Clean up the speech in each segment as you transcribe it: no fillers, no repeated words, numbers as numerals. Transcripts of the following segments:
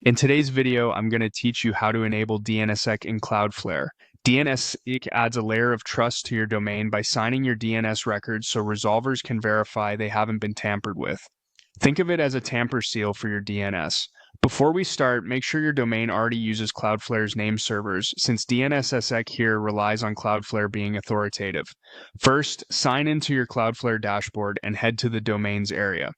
In today's video, I'm going to teach you how to enable DNSSEC in Cloudflare. DNSSEC adds a layer of trust to your domain by signing your DNS records so resolvers can verify they haven't been tampered with. Think of it as a tamper seal for your DNS. Before we start, make sure your domain already uses Cloudflare's name servers, since DNSSEC here relies on Cloudflare being authoritative. First, sign into your Cloudflare dashboard and head to the domains area.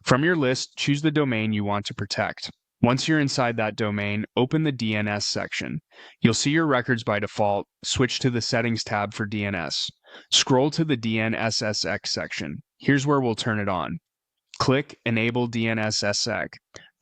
From your list, choose the domain you want to protect. Once you're inside that domain, open the DNS section. You'll see your records by default. Switch to the Settings tab for DNS. Scroll to the DNSSEC section. Here's where we'll turn it on. Click Enable DNSSEC.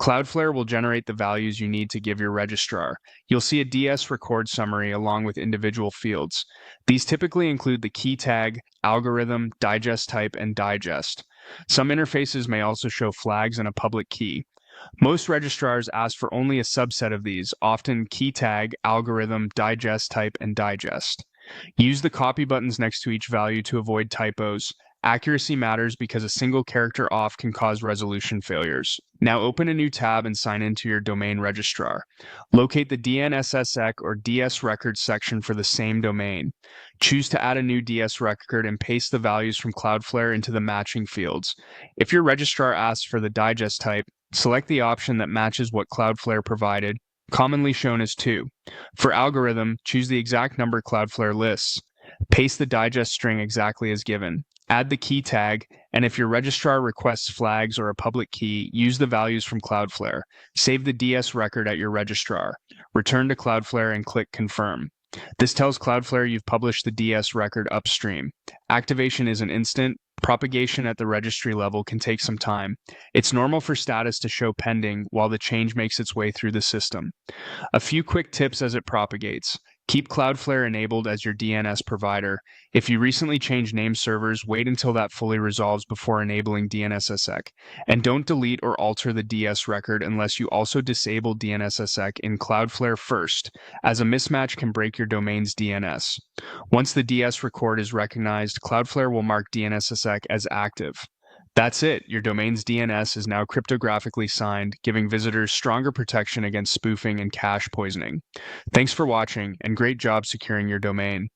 Cloudflare will generate the values you need to give your registrar. You'll see a DS record summary along with individual fields. These typically include the key tag, algorithm, digest type, and digest. Some interfaces may also show flags and a public key. Most registrars ask for only a subset of these, often key tag, algorithm, digest type, and digest. Use the copy buttons next to each value to avoid typos. Accuracy matters because a single character off can cause resolution failures. Now open a new tab and sign into your domain registrar. Locate the DNSSEC or DS records section for the same domain. Choose to add a new DS record and paste the values from Cloudflare into the matching fields. If your registrar asks for the digest type, select the option that matches what Cloudflare provided, commonly shown as 2. For algorithm, choose the exact number Cloudflare lists. Paste the digest string exactly as given. Add the key tag, and if your registrar requests flags or a public key, use the values from Cloudflare. Save the DS record at your registrar. Return to Cloudflare and click Confirm. This tells Cloudflare you've published the DS record upstream. Activation isn't instant. Propagation at the registry level can take some time. It's normal for status to show pending while the change makes its way through the system. A few quick tips as it propagates. Keep Cloudflare enabled as your DNS provider. If you recently changed name servers, wait until that fully resolves before enabling DNSSEC. And don't delete or alter the DS record unless you also disable DNSSEC in Cloudflare first, as a mismatch can break your domain's DNS. Once the DS record is recognized, Cloudflare will mark DNSSEC as active. That's it. Your domain's DNS is now cryptographically signed, giving visitors stronger protection against spoofing and cache poisoning. Thanks for watching, and great job securing your domain.